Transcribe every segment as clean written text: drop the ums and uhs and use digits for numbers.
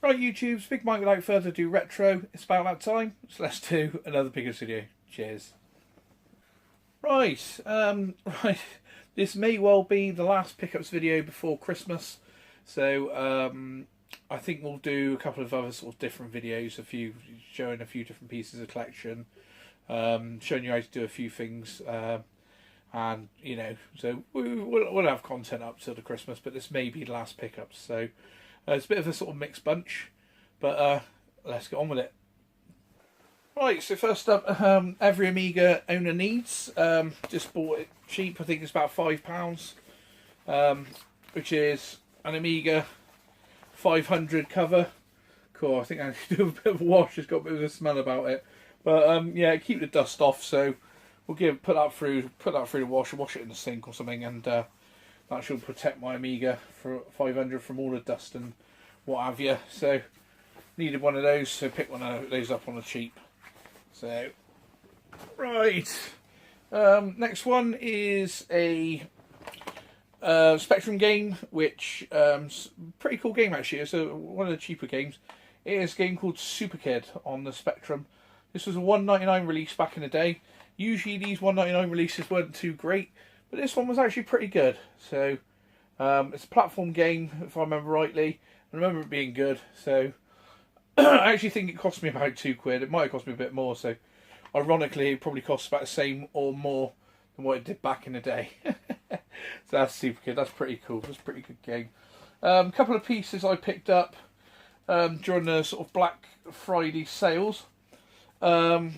Right, YouTube's Big Mike without further ado retro. It's about that time, so let's do another Pickers video. Cheers. Right, right. This may well be the last pickups video before Christmas, so I think we'll do a couple of other sort of different videos, showing a few different pieces of collection, showing you how to do a few things, and you know, so we'll have content up till the Christmas, but this may be the last pickups, so. It's a bit of a sort of mixed bunch, but let's get on with it. Right, so first up, every Amiga owner needs. Just bought it cheap, I think it's about £5, which is an Amiga 500 cover. Cool, I think I need to do a bit of a wash, it's got a bit of a smell about it. But yeah, keep the dust off, so we'll put that through the wash it in the sink or something, and that should protect my Amiga for 500 from all the dust and what have you. So needed one of those, so pick one of those up on the cheap. So right, next one is a Spectrum game, which pretty cool game actually. It's one of the cheaper games. It is a game called Super Kid on the Spectrum. This was a $1.99 release back in the day. Usually these $1.99 releases weren't too great, but this one was actually pretty good. So it's a platform game, if I remember rightly. I remember it being good. So I actually think it cost me about £2. It might have cost me a bit more. So ironically, it probably costs about the same or more than what it did back in the day. So that's Super Kid. That's pretty cool. That's a pretty good game. A couple of pieces I picked up during the sort of Black Friday sales. I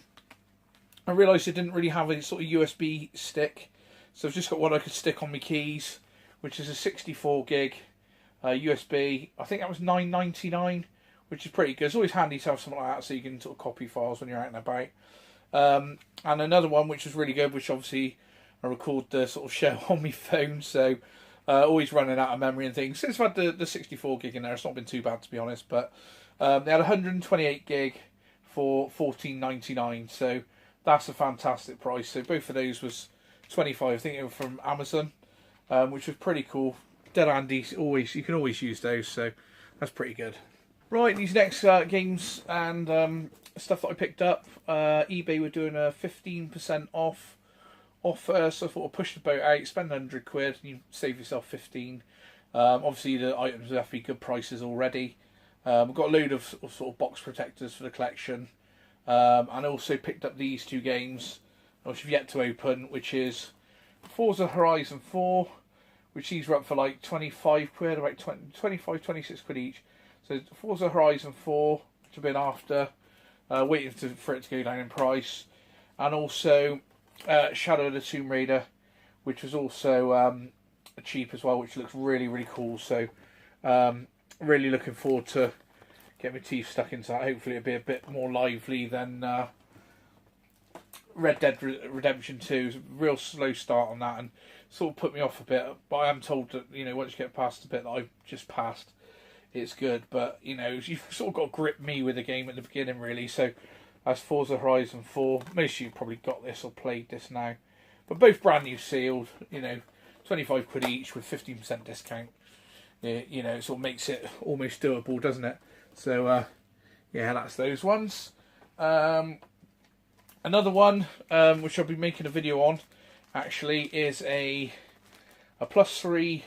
realised it didn't really have a sort of USB stick. So I've just got one I could stick on my keys, which is a 64 gig USB. I think that was $9.99, which is pretty good. It's always handy to have something like that so you can sort of copy files when you're out and about. And another one which was really good, which obviously I record the sort of show on my phone, so always running out of memory and things. Since I've had the 64 gig in there, it's not been too bad to be honest, but they had 128 gig for $14.99, so that's a fantastic price. So both of those was 25, I think they were from Amazon, which was pretty cool. Dead handy, you can always use those, so that's pretty good. Right, these next games and stuff that I picked up, eBay were doing a 15% off, so I thought I'd push the boat out, spend £100 and you save yourself 15. Obviously the items have to be good prices already. We've got a load of sort of box protectors for the collection, and also picked up these two games, which I've yet to open, which is Forza Horizon 4, which these were up for like £25, about 25, 26 quid each. So Forza Horizon 4, which I've been after, waiting for it to go down in price. And also Shadow of the Tomb Raider, which was also cheap as well, which looks really, really cool. So really looking forward to getting my teeth stuck into that. Hopefully it'll be a bit more lively than Red Dead Redemption 2. Is a real slow start on that and sort of put me off a bit, but I am told that, you know, once you get past the bit that I've just passed, it's good. But, you know, you've sort of got to grip me with the game at the beginning, really. So that's Forza Horizon 4. Most of you probably got this or played this now, but both brand new sealed, you know, 25 quid each with 15% discount. You know, it sort of makes it almost doable, doesn't it? So yeah, that's those ones. Another one, which I'll be making a video on, actually, is a +3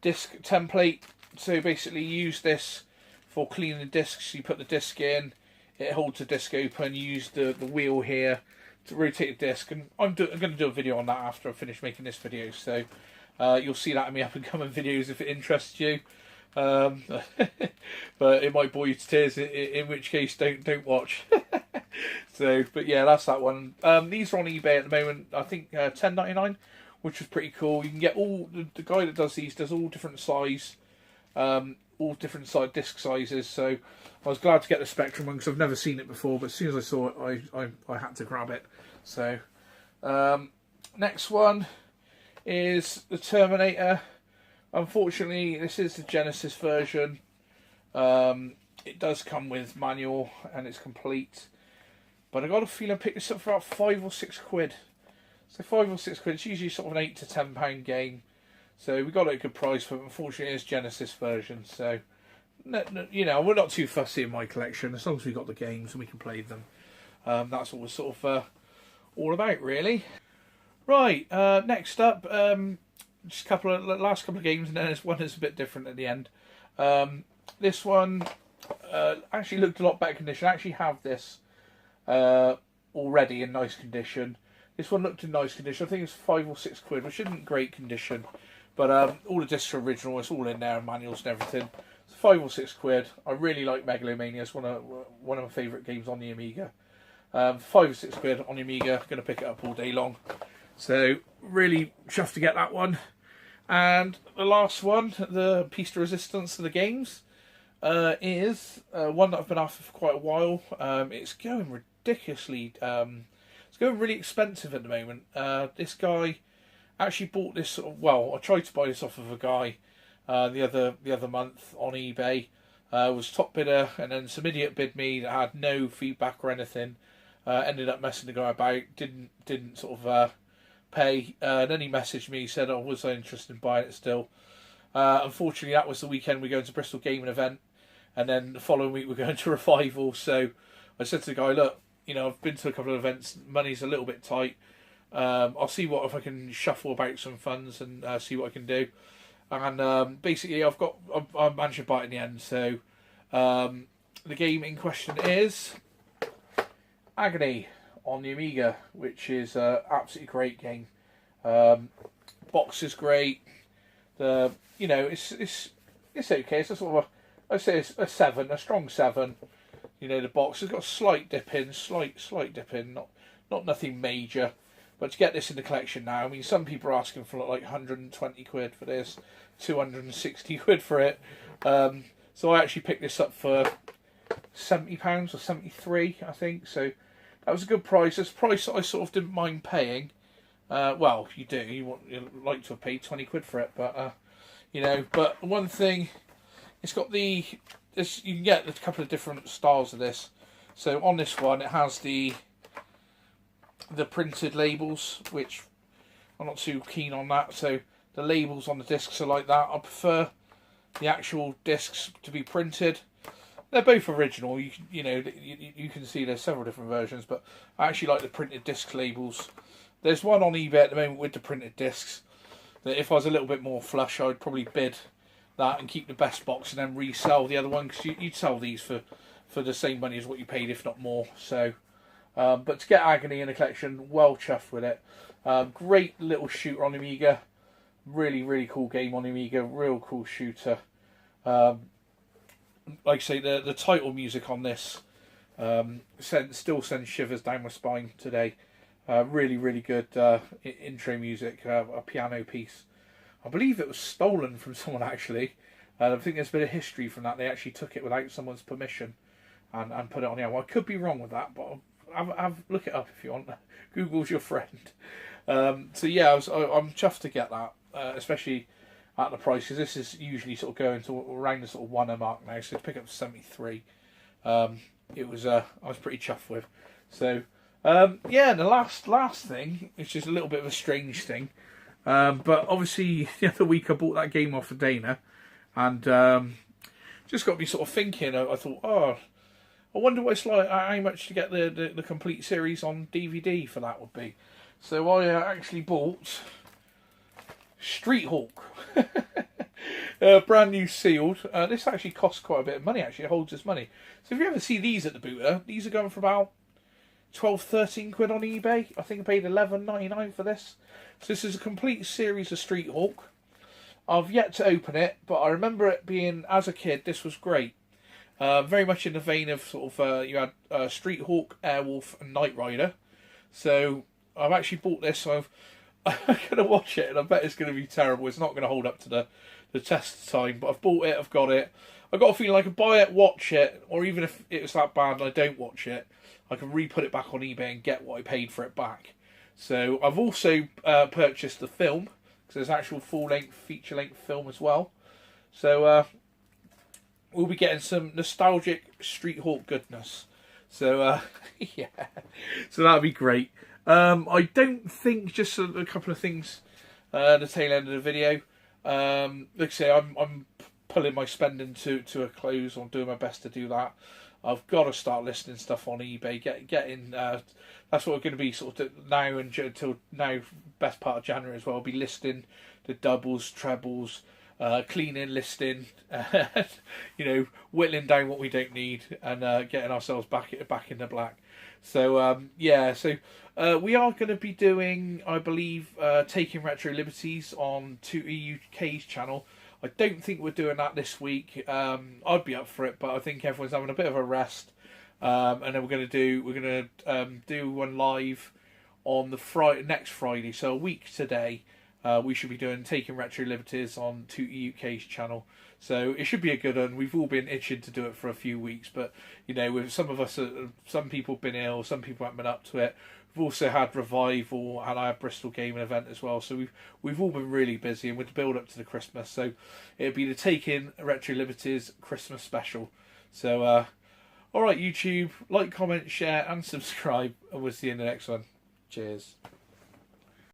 disc template. So basically you use this for cleaning the discs. You put the disc in, it holds the disc open, you use the wheel here to rotate the disc, and I'm going to do a video on that after I finish making this video, so you'll see that in my up and coming videos if it interests you. But it might bore you to tears, in which case don't watch. So, but yeah, that's that one. These are on eBay at the moment, I think $10.99, which was pretty cool. You can get all, the guy that does these does all different size, all different disc sizes, so I was glad to get the Spectrum one because I've never seen it before, but as soon as I saw it I had to grab it. So next one is the Terminator. Unfortunately, this is the Genesis version. It does come with manual and it's complete, but I got a feeling I picked this up for about £5 or £6. So £5 or £6. It's usually sort of an £8 to £10 game. So we got it at a good price, but unfortunately it's Genesis version. So you know, we're not too fussy in my collection as long as we've got the games and we can play them. That's what we're sort of all about, really. Right, next up, just last couple of games, and then there's one that's a bit different at the end. This one actually looked a lot better condition. I actually have this already in nice condition. This one looked in nice condition. I think it's £5 or £6, which isn't great condition, but all the discs are original. It's all in there, manuals and everything. It's £5 or £6. I really like Megalomania. It's one of my favourite games on the Amiga. £5 or £6 on the Amiga. Going to pick it up all day long. So really chuffed to get that one. And the last one, the piece de resistance of the games, is one that I've been after for quite a while. It's going ridiculously. It's going really expensive at the moment. This guy actually bought this. Well, I tried to buy this off of a guy the other month on eBay. Was top bidder, and then some idiot bid me that had no feedback or anything. Ended up messing the guy about. Didn't sort of pay. Then he messaged me, said, "Oh, was I interested in buying it still?" Unfortunately, that was the weekend we're going to Bristol Gaming Event, and then the following week we're going to Revival. So I said to the guy, "Look, you know, I've been to a couple of events. Money's a little bit tight. I'll see if I can shuffle about some funds and see what I can do." And basically, I managed to buy it in the end. So the game in question is Agony on the Amiga, which is an absolutely great game. Box is great. It's okay. It's a sort of I'd say it's a 7, a strong 7. You know, the box has got a slight dip in, not nothing major. But to get this in the collection now, I mean, some people are asking for like £120 for this, £260 for it. So I actually picked this up for £70 or 73, I think. So that was a good price. It's a price that I sort of didn't mind paying. Well, you do. You like to have paid £20 for it, but you know. But one thing, it's got you can get a couple of different styles of this. So on this one, it has the printed labels, which I'm not too keen on that. So the labels on the discs are like that. I prefer the actual discs to be printed. They're both original. You can see there's several different versions, but I actually like the printed disc labels. There's one on eBay at the moment with the printed discs that if I was a little bit more flush, I'd probably bid that and keep the best box and then resell the other one, because you'd sell these for the same money as what you paid, if not more. So, but to get Agony in a collection, well chuffed with it. Great little shooter on Amiga. Really, really cool game on Amiga. Real cool shooter. Like I say, the title music on this still sends shivers down my spine today. Really, really good intro music, a piano piece. I believe it was stolen from someone, actually. I think there's a bit of history from that. They actually took it without someone's permission and put it on the album. I could be wrong with that, but look it up if you want. Google's your friend. So yeah, I'm chuffed to get that, especially at the price, because this is usually sort of going to around the sort of £1 mark now. So to pick up 73, it was I was pretty chuffed with. So yeah, the last thing, which is a little bit of a strange thing, but obviously the other week I bought that game off of Dana, and just got me sort of thinking. I thought, oh, I wonder what it's like, how much to get the complete series on DVD for that would be. So I actually bought Street Hawk, brand new sealed. This actually costs quite a bit of money. Actually, it holds its money. So if you ever see these at the booter, these are going for about £12-13 on eBay. I think I paid £11.99 for this. So this is a complete series of Street Hawk. I've yet to open it, but I remember it being, as a kid, this was great. Very much in the vein of sort of you had Street Hawk, Airwolf, and Knight Rider. So I've actually bought this. So I'm going to watch it, and I bet it's going to be terrible. It's not going to hold up to the test of time. But I've bought it. I've got it. I've got a feeling I could buy it, watch it, or even if it was that bad and I don't watch it, I can re-put it back on eBay and get what I paid for it back. So I've also purchased the film, because there's actual full-length, feature-length film as well. So we'll be getting some nostalgic Street Hawk goodness. So yeah, so that'll be great. I don't think, just a couple of things, the tail end of the video. Like I say, I'm pulling my spending to a close. I'm doing my best to do that. I've got to start listing stuff on eBay. Getting that's what we're going to be sort of now until now, best part of January as well. I'll be listing the doubles, trebles, cleaning, listing, you know, whittling down what we don't need, and getting ourselves back in the black. So yeah, so we are going to be doing, I believe, taking retro liberties on 2EUK's channel. I don't think we're doing that this week. I'd be up for it, but I think everyone's having a bit of a rest, and then we're going to do one live on the next Friday, so a week today. We should be doing taking retro liberties on 2EUK's channel, so it should be a good one. We've all been itching to do it for a few weeks, but you know, with some of us, some people have been ill, some people haven't been up to it. We've also had Revival and our Bristol gaming event as well, so we've all been really busy, and with the build up to the Christmas, so it'll be the Taking Retro Liberties Christmas special. So all right, YouTube, like, comment, share, and subscribe, and we'll see you in the next one. Cheers.